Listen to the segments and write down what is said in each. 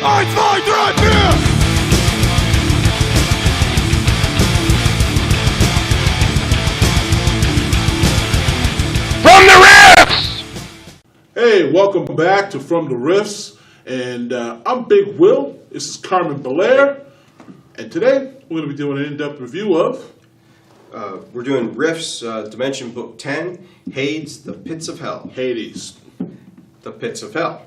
1, 2, 3, 4! From the Riffs! Hey, welcome back to From the Riffs, and I'm Big Will. This is Carmen Belair, and today we're going to be doing an in-depth review of... We're doing Riffs, Dimension Book 10, Hades, The Pits of Hell. Hades. The Pits of Hell.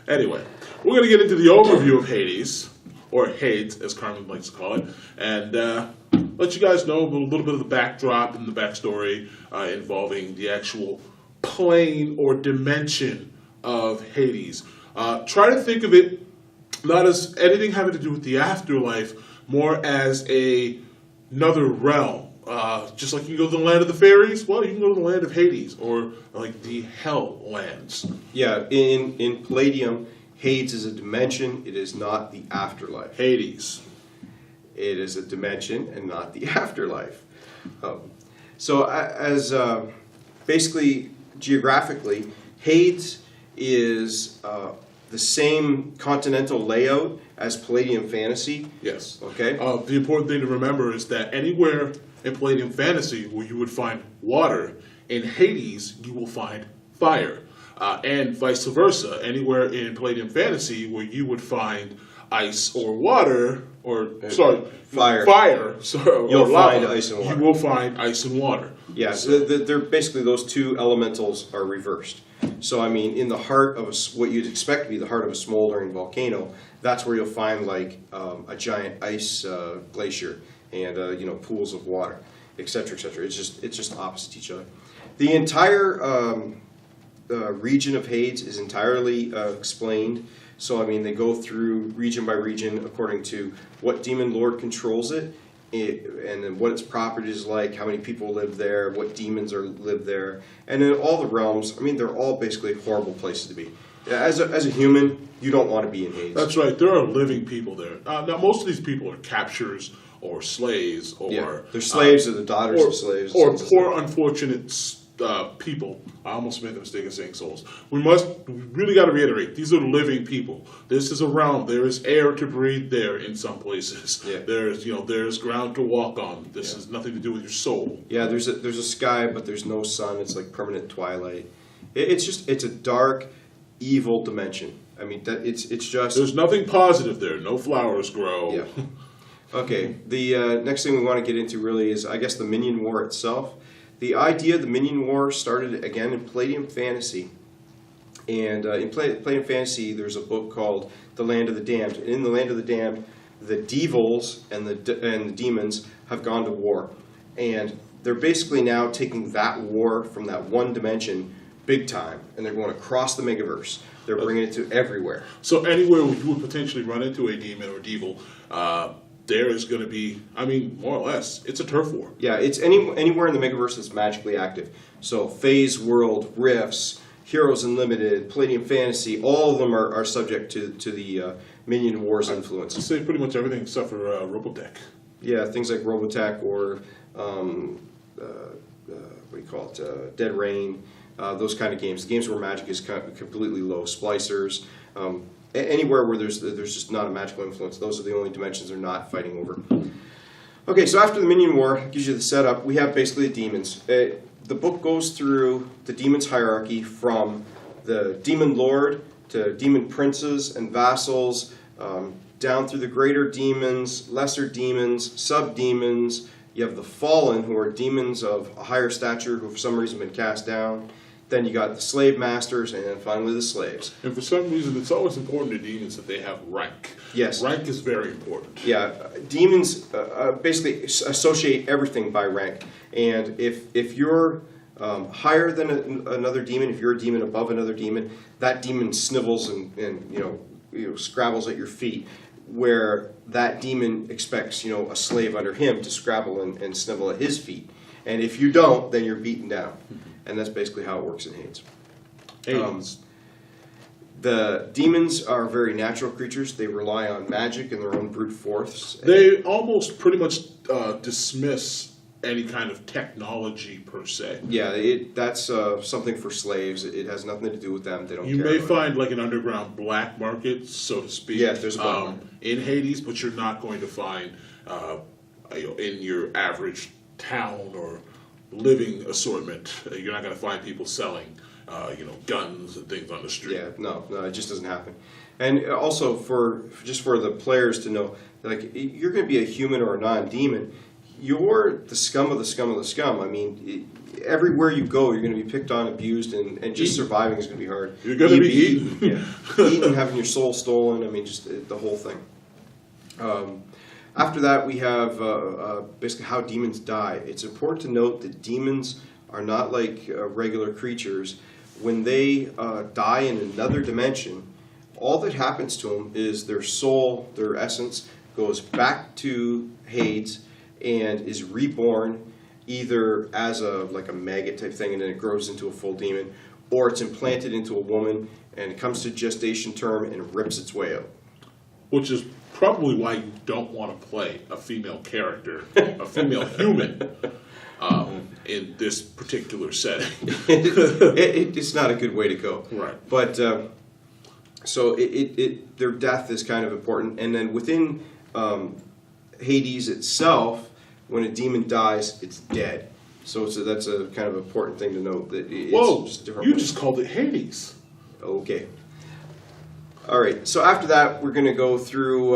Anyway, we're going to get into the overview of Hades, or Hades, as Carmen likes to call it, and let you guys know a little bit of the backdrop and the backstory involving the actual plane or dimension of Hades. Try to think of it not as anything having to do with the afterlife, more as another realm. Just like you can go to the land of the fairies, well, you can go to the land of Hades, or like the hell lands. Yeah, in Palladium, Hades is a dimension, it is not the afterlife. Hades. It is a dimension and not the afterlife. So as basically, geographically, Hades is the same continental layout as Palladium Fantasy. Yes. Okay. The important thing to remember is that anywhere in Palladium Fantasy where you would find water, in Hades you will find fire. And vice versa. Anywhere in Palladium Fantasy where you would find ice or water, fire. You'll find ice and water. You will find ice and water. Yeah, so they're basically those two elementals are reversed. So I mean, in the heart of what you'd expect to be the heart of a smoldering volcano, that's where you'll find like a giant ice glacier and pools of water, etc., etc. It's just opposite each other. The entire region of Hades is entirely explained. So I mean, they go through region by region according to what demon lord controls it, and then what its properties is like, how many people live there, what demons live there, and in all the realms. I mean, they're all basically horrible places to be. As a human, you don't want to be in Hades. That's right. There are living people there. Now, most of these people are captures or slaves, or they're slaves or the daughters of slaves, or poor unfortunate people. I almost made the mistake of saying souls. We really got to reiterate, these are living people. This is a realm. There is air to breathe there in some places. Yeah. There's ground to walk on. This has nothing to do with your soul. Yeah, there's a sky, but there's no sun. It's like permanent twilight. It's a dark, evil dimension. I mean, it's just... There's nothing positive there. No flowers grow. Yeah. Okay, the next thing we want to get into really is, I guess, the Minion War itself. The idea of the Minion War started again in Palladium Fantasy, and in Palladium Fantasy there's a book called The Land of the Damned. And in the Land of the Damned, the devils and the demons have gone to war, and they're basically now taking that war from that one dimension big time, and they're going across the Megaverse. They're bringing it to everywhere. So anywhere where you would potentially run into a demon or devil, there is going to be, I mean, more or less, it's a turf war. Yeah, it's anywhere in the Megaverse that's magically active. So Phase World, Rifts, Heroes Unlimited, Palladium Fantasy, all of them are subject to the Minion Wars influence. I'd say pretty much everything except for Robotech. Yeah, things like Robotech or, what do you call it, Dead Rain, those kind of games. Games where magic is completely low. Splicers. Anywhere where there's just not a magical influence, those are the only dimensions they're not fighting over. Okay, so after the Minion War, gives you the setup, we have basically the demons. The book goes through the demons' hierarchy from the demon lord to demon princes and vassals, down through the greater demons, lesser demons, sub-demons. You have the fallen, who are demons of a higher stature who for some reason have been cast down. Then you got the slave masters, and then finally the slaves. And for some reason, it's always important to demons that they have rank. Yes. Rank is very important. Yeah, demons basically associate everything by rank. And if you're higher than another demon, if you're a demon above another demon, that demon snivels and scrabbles at your feet, where that demon expects a slave under him to scrabble and snivel at his feet. And if you don't, then you're beaten down. And that's basically how it works in Hades. The demons are very natural creatures. They rely on magic and their own brute force. They almost pretty much dismiss any kind of technology per se. Yeah, that's something for slaves. It has nothing to do with them. They don't You care may about find like an underground black market, so to speak, Yeah, there's a black market. in Hades, but you're not going to find in your average town or living assortment. You're not going to find people selling, guns and things on the street. Yeah, no, it just doesn't happen. And also for the players to know, like, you're going to be a human or a non-demon. You're the scum of the scum of the scum. I mean, everywhere you go, you're going to be picked on, abused, and just surviving is going to be hard. You're going to be eaten. Yeah, eaten, having your soul stolen. I mean, just the whole thing. After that, we have basically how demons die. It's important to note that demons are not like regular creatures. When they die in another dimension, all that happens to them is their soul, their essence, goes back to Hades and is reborn either as a maggot type thing, and then it grows into a full demon, or it's implanted into a woman and it comes to gestation term and rips its way out. Which is probably why you don't want to play a female character, a female human, in this particular setting. It's not a good way to go. Right. But so their death is kind of important, and then within Hades itself, when a demon dies, it's dead. So that's a kind of important thing to note. That it's Whoa! just a different You place. just called it Hades. Okay. All right. So after that, we're going to go through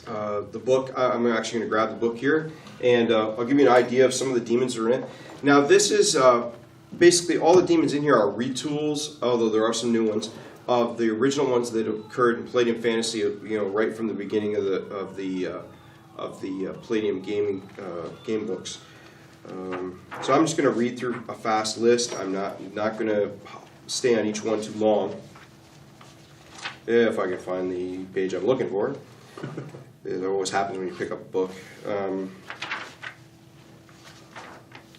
the book. I'm actually going to grab the book here, and I'll give you an idea of some of the demons that are in it. Now, this is basically all the demons in here are retools, although there are some new ones, of the original ones that occurred in Palladium Fantasy. Right from the beginning of the Palladium gaming game books. So I'm just going to read through a fast list. I'm not going to stay on each one too long. If I can find the page I'm looking for. It always happens when you pick up a book.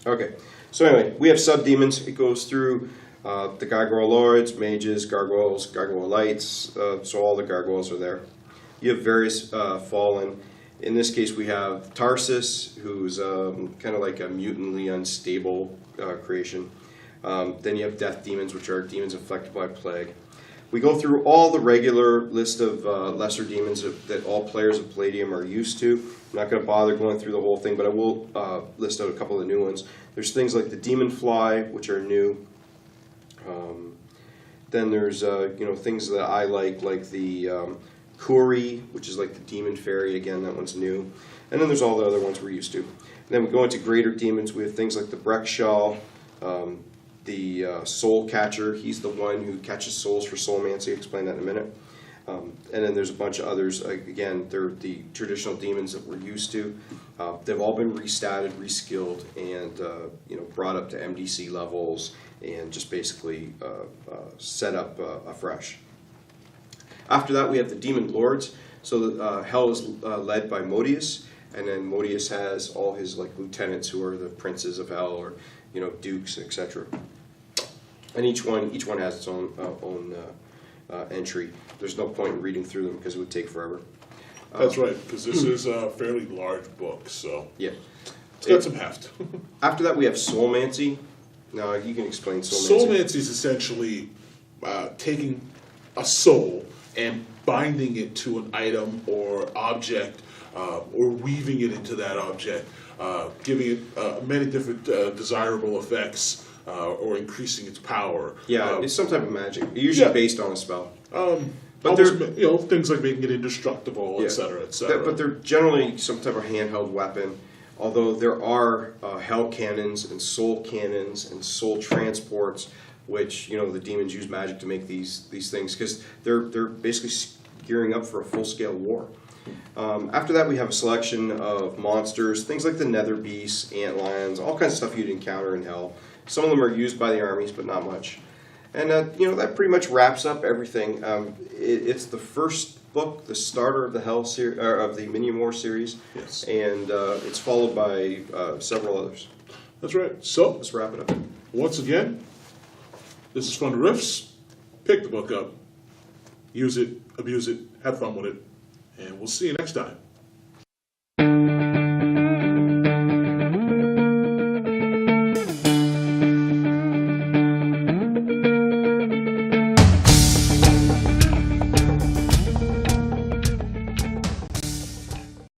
Okay, so anyway, we have subdemons. It goes through the Gargoyle Lords, Mages, Gargoyles, Gargoyle Lights, so all the Gargoyles are there. You have various fallen. In this case, we have Tarsus, who's kind of like a mutantly unstable creation. Then you have death demons, which are demons afflicted by plague. We go through all the regular list of lesser demons that all players of Palladium are used to. I'm not going to bother going through the whole thing, but I will list out a couple of the new ones. There's things like the Demon Fly, which are new. Then there's things that I like the Kuri, which is like the Demon Fairy. Again, that one's new. And then there's all the other ones we're used to. And then we go into greater demons. We have things like the Breckshall, the Soul Catcher. He's the one who catches souls for soulmancy. I'll explain that in a minute. And then there's a bunch of others. Again, they're the traditional demons that we're used to. They've all been restatted, reskilled, and brought up to MDC levels, and just basically set up afresh. After that, we have the Demon Lords. So Hell is led by Modius, and then Modius has all his lieutenants who are the princes of Hell, or dukes, etc. And each one has its own entry. There's no point in reading through them because it would take forever. That's right, because this is a fairly large book, so Yeah. it's got some heft. After that, we have Soulmancy. Now, you can explain Soulmancy. Soulmancy is essentially taking a soul and binding it to an item or object, or weaving it into that object, giving it many different desirable effects, or increasing its power. Yeah, it's some type of magic. Usually based on a spell. But things like making it indestructible, Yeah. et cetera, et cetera. But they're generally some type of handheld weapon. Although there are hell cannons and soul cannons and soul transports, which the demons use magic to make these things, because they're basically gearing up for a full-scale war. After that, we have a selection of monsters, things like the nether beasts, antlions, all kinds of stuff you'd encounter in hell. Some of them are used by the armies, but not much. And that pretty much wraps up everything. It's the first book, the starter of the Hell series, of the Minion Wars series. Yes. And it's followed by several others. That's right. So, Let's wrap it up. once again, this is Fun to Riffs. Pick the book up, use it, abuse it, have fun with it, and we'll see you next time.